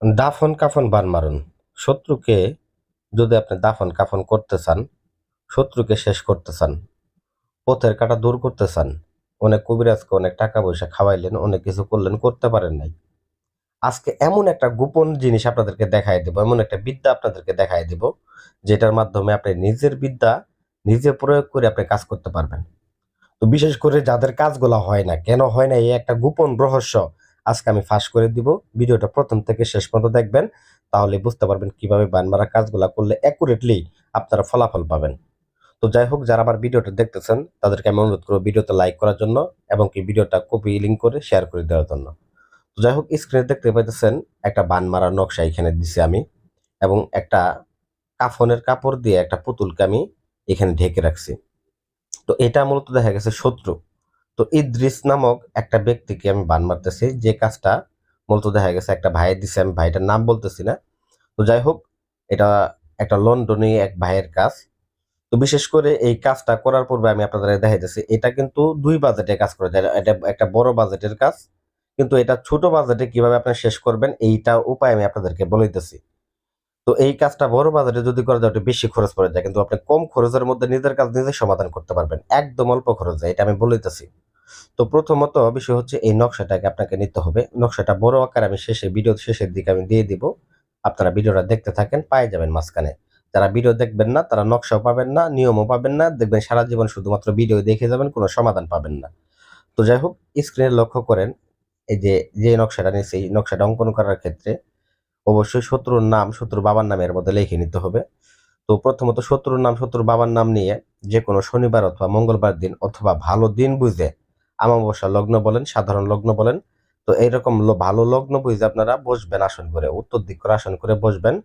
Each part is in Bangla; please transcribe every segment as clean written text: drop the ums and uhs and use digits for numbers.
দাফন কাফন বান মারুন। শত্রুকে যদি আপনি দাফন কাফন করতে চান, শত্রুকে শেষ করতে চান, পথের কাঁটা দূর করতে চান, অনেক কবিরাজকে অনেক টাকা পয়সা খাওয়াইলেন, অনেক কিছু করলেন, করতে পারেন নাই। আজকে এমন একটা গোপন জিনিস আপনাদেরকে দেখায় দেব, এমন একটা বিদ্যা আপনাদেরকে দেখায় দেব, যেটার মাধ্যমে আপনি নিজের বিদ্যা নিজে প্রয়োগ করে আপনি কাজ করতে পারবেন। তো বিশেষ করে যাদের কাজগুলা হয় না, কেন হয় না, এই একটা গোপন রহস্য আজকে আমি ফাঁস করে দিব। ভিডিওটা প্রথম থেকে শেষ পর্যন্ত দেখবেন, তাহলে বুঝতে পারবেন কিভাবে বান মারা কাজগুলা করলে অ্যাকুরেটলি আপনারা ফলাফল পাবেন। তো যাই হোক, যারা আমার ভিডিওটা দেখতেছেন তাদেরকে আমি অনুরোধ করবো ভিডিওতে লাইক করার জন্য এবং কি ভিডিওটা কপি লিঙ্ক করে শেয়ার করে দেওয়ার জন্য। তো যাই হোক, স্ক্রিনে দেখতে পাইতেছেন একটা বান মারা নকশা এখানে দিছি আমি, এবং একটা কাফনের কাপড় দিয়ে একটা পুতুলকে আমি এখানে ঢেকে রাখছি। তো এটা মূলত দেখা গেছে শত্রু। তো ইদ্রিস নামক একটা ব্যক্তিকে আমি বান মারতেছি, যে কাজটা মূলত দেখা গেছে একটা ভাইয়ের দিছে, আমি ভাইটার নাম বলতেছি না। তো যাই হোক, এটা একটা লন্ডনে এক ভাইয়ের কাজ। তো বিশেষ করে এই কাজটা করার পূর্বে আমি আপনাদের দেখাইতেছি, এটা কিন্তু ২ বাজেটে কাজ করা যায়। এটা একটা বড় বাজেটের কাজ। কিন্তু এটা ছোট বাজেটে কিভাবে আপনি শেষ করবেন এইটা উপায় আমি আপনাদেরকে বলাইতেছি। তো এই কাজটা বড় বাজেটে যদি করা যায় একটু বেশি খরচ পড়ে যায়, কিন্তু আপনি কম খরচের মধ্যে নিজের কাজ নিজে সমাধান করতে পারবেন। একদম অল্প খরচে, এটা আমি বলাইতেছি। তো প্রথমত বিষয় হচ্ছে এই নকশাটাকে আপনাকে নিতে হবে। নকশাটা বড় আকারে আমি ভিডিওর শেষের দিকে আমি দিয়ে দিব। আপনারা ভিডিওটা দেখতে থাকেন, পায়ে যাবেন মাঝখানে। যারা ভিডিও দেখবেন না তারা নকশাও পাবেন না, নিয়মও পাবেন না। দেখবেন সারা জীবন শুধুমাত্র ভিডিও দেখে যাবেন, কোনো সমাধান পাবেন না। তো যাই হোক, স্ক্রিনে লক্ষ্য করেন, এই যে নকশাটা নিয়েছি, এই নকশাটা অঙ্কন করার ক্ষেত্রে অবশ্যই শত্রুর নাম, শত্রুর বাবার নাম এর মধ্যে লিখে নিতে হবে। তো প্রথমত শত্রুর নাম, শত্রুর বাবার নাম নিয়ে যে কোনো শনিবার অথবা মঙ্গলবার দিন অথবা ভালো দিন বুঝে, আমাবস্যা লগ্ন বলেন, সাধারণ লগ্ন বলেন, তো এইরকম ভালো লগ্ন বুঝে আপনারা বসবেন আসন করে, উত্তর দিক করে আসন করে বসবেন।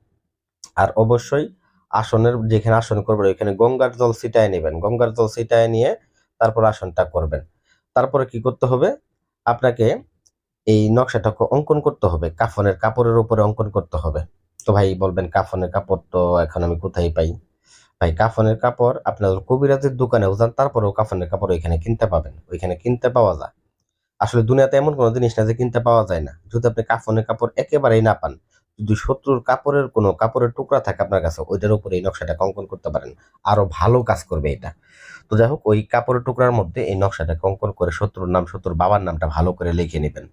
আর অবশ্যই আসনের যেখানে আসন করবেন ওইখানে গঙ্গার জল ছিটায় নেবেন। গঙ্গার জল ছিটায় নিয়ে তারপর আসনটা করবেন। তারপরে কি করতে হবে, আপনাকে এই নকশাটাকে অঙ্কন করতে হবে, কাফনের কাপড়ের উপরে অঙ্কন করতে হবে। তো ভাই বলবেন কাফনের কাপড় তো এখন আমি কোথায় পাই? ভাই কাফনের কাপড় আপনার কবিরাজের দোকানেও যান, তারপরেও কাফনের কাপড় ওইখানে কিনতে পাবেন, ওইখানে কিনতে পাওয়া যায়। আসলে দুনিয়াতে এমন কোনো জিনিস না যে কিনতে পাওয়া যায় না। যদি আপনি কাফনের কাপড় একেবারেই না পান, যদি শত্রুর কাপড়ের কোনো কাপড়ের টুকরা থাকে আপনার কাছে, ওইটার উপরে এই নকশাটা অঙ্কন করতে পারেন, আরো ভালো কাজ করবে এটা। তো যাই হোক, ওই কাপড়ের টুকরার মধ্যে এই নকশাটা অঙ্কন করে শত্রুর নাম, শত্রুর বাবার নামটা ভালো করে লিখে নেবেন।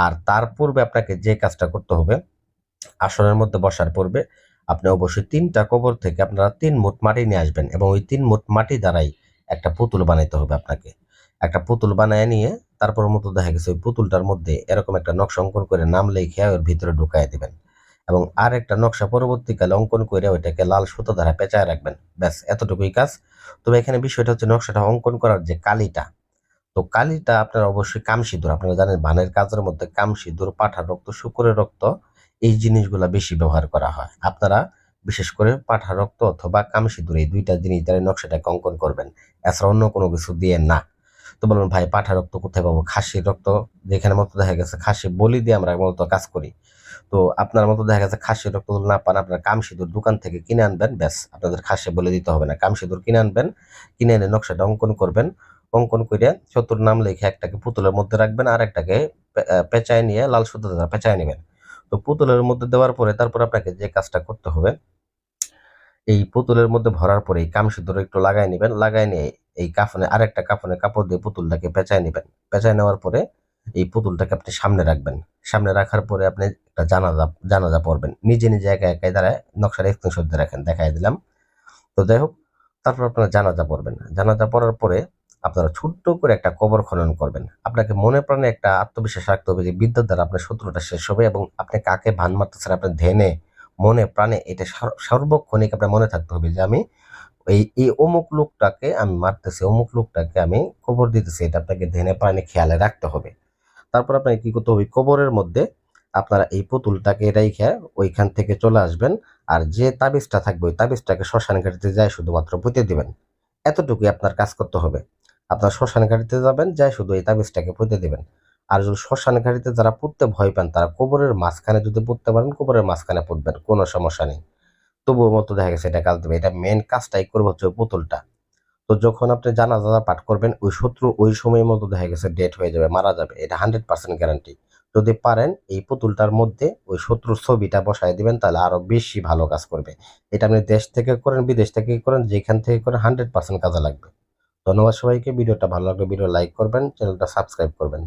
আর তার পূর্বে আপনাকে যে কাজটা করতে হবে, আসনের মধ্যে বসার পূর্বে আপনি অবশ্যই ৩টা কবর থেকে আপনারা ৩ মুঠ মাটি নিয়ে আসবেন, এবং ওই ৩ মুঠ মাটি দ্বারাই একটা পুতুল বানাইতে হবে আপনাকে। একটা পুতুল বানায় নিয়ে তারপর মতো দেখা গেছে ওই পুতুলটার মধ্যে এরকম একটা নকশা অঙ্কন করে নাম লিখে ওর ভিতরে ঢুকায় দিবেন, এবং আর একটা নকশা পরবর্তীকালে অঙ্কন করে ওইটাকে লাল সুতো দ্বারা পেঁচায় রাখবেন। ব্যাস এতটুকুই কাজ। তবে এখানে বিষয়টা হচ্ছে নকশাটা অঙ্কন করার যে কালিটা, তো কালিটা আপনার অবশ্যই কামসিঁদুর, আপনারা জানেন বানের কাজের মধ্যে কামসিঁদুর, পাঠার রক্ত, শূকরের রক্ত, এই জিনিসগুলা বেশি ব্যবহার করা হয়। আপনারা বিশেষ করে পাঠার রক্ত অথবা কামসিঁদুর এই ২টা জিনিস দ্বারা নকশাটাকে অঙ্কন করবেন, এছাড়া অন্য কোনো কিছু দিয়ে না। তো বলবেন ভাই পাঠার রক্ত কোথায় পাবো? খাসির রক্ত, যেখানে মতো দেখা গেছে খাসি বলি দিয়ে আমরা মূলত কাজ করি। তো আপনার মতো দেখা গেছে খাসির রক্ত যদি না পান, আপনার কামসিঁদুর দোকান থেকে কিনে আনবেন, ব্যাস আপনাদের খাসি বলে দিতে হবে না। কামসিঁদুর কিনে আনবেন, কিনে এনে নকশাটা অঙ্কন করবেন। অঙ্কন করে শত্রুর নাম লিখে একটাকে পুতুলের মধ্যে রাখবেন, আর একটাকে পেঁচায় নিয়ে লাল সুতো দ্বারা পেঁচায় নেবেন। তো পুতুলের মধ্যে দেওয়ার পরে তারপর আপনাকে যে কাজটা করতে হবে, এই পুতুলের মধ্যে ভরার পরে এই কামসিঁদুর একটু লাগায় নিবেন, লাগায় নিয়ে এই কাফনে আরেকটা কাফনে কাপড় দিয়ে পুতুলটাকে পেঁচায় নিবেন। পেঁচায় নেওয়ার পরে এই পুতুলটাকে আপনি সামনে রাখবেন। সামনে রাখার পরে আপনি একটা জানাজা জানাজা পড়বেন, নিজে নিজে একা একাই দাঁড়ায় নকশার স্ক্রিনশট দিয়ে রাখেন, দেখাই দিলাম। তো যাই হোক, তারপর আপনারা জানাজা পড়বেন। জানাজা পড়ার পরে আপনারা ছোট্ট করে একটা কবর খনন করবেন। আপনাকে মনে প্রাণে একটা আত্মবিশ্বাস রাখতে হবে যে বিদ্যার দ্বারা আপনার শত্রুটা শেষ হবে, এবং আপনি কাকে ভান মারতেছেন আপনার ধ্যানে, মনে প্রাণে এটা সার্বক্ষণিক আপনার মনে থাকতে হবে যে আমি এই অমুক লোকটাকে আমি মারতেছি, অমুক লোকটাকে আমি কবর দিতেছি, এটা আপনাকে ধ্যানে প্রাণে খেয়ালে রাখতে হবে। তারপর আপনাকে কি করতে হবে, কবরের মধ্যে আপনারা এই পুতুলটাকে রাইখা ওইখান থেকে চলে আসবেন। আর যে তাবিজটা থাকবে ওই তাবিজটাকে শ্মশান ঘাটিতে যায় শুধুমাত্র পুঁতে দিবেন। এতটুকুই আপনার কাজ করতে হবে। আপনার শ্মশান ঘাটিতে যাবেন, যায় শুধু এই তাবিজটাকে পুঁতে দিবেন। আর যদি শ্মশান ঘাটিতে যারা পুঁততে ভয় পান, তারা কবরের মাঝখানে যদি পুঁততে পারেন, কবরের মাঝখানে পুঁতবেন, কোনো সমস্যা নেই। তবুও মতো দেখা গেছে এটা কাজ দেবে। এটা মেন কাজটাই করবে হচ্ছে ওই পুতুলটা। তো যখন আপনি জানাজা পাঠ করবেন, ওই শত্রু ওই সময়ের মতো দেখা গেছে ডেড হয়ে যাবে, মারা যাবে, এটা 100% গ্যারান্টি। যদি পারেন এই পুতুলটার মধ্যে ওই শত্রুর ছবিটা বসায় দিবেন, তাহলে আরো বেশি ভালো কাজ করবে। এটা আপনি দেশ থেকে করেন, বিদেশ থেকে করেন, যেখান থেকে করেন 100% কাজে লাগবে। ধন্যবাদ সবাইকে। ভিডিওটা ভালো লাগলে ভিডিও লাইক করবেন, চ্যানেলটা সাবস্ক্রাইব করবেন।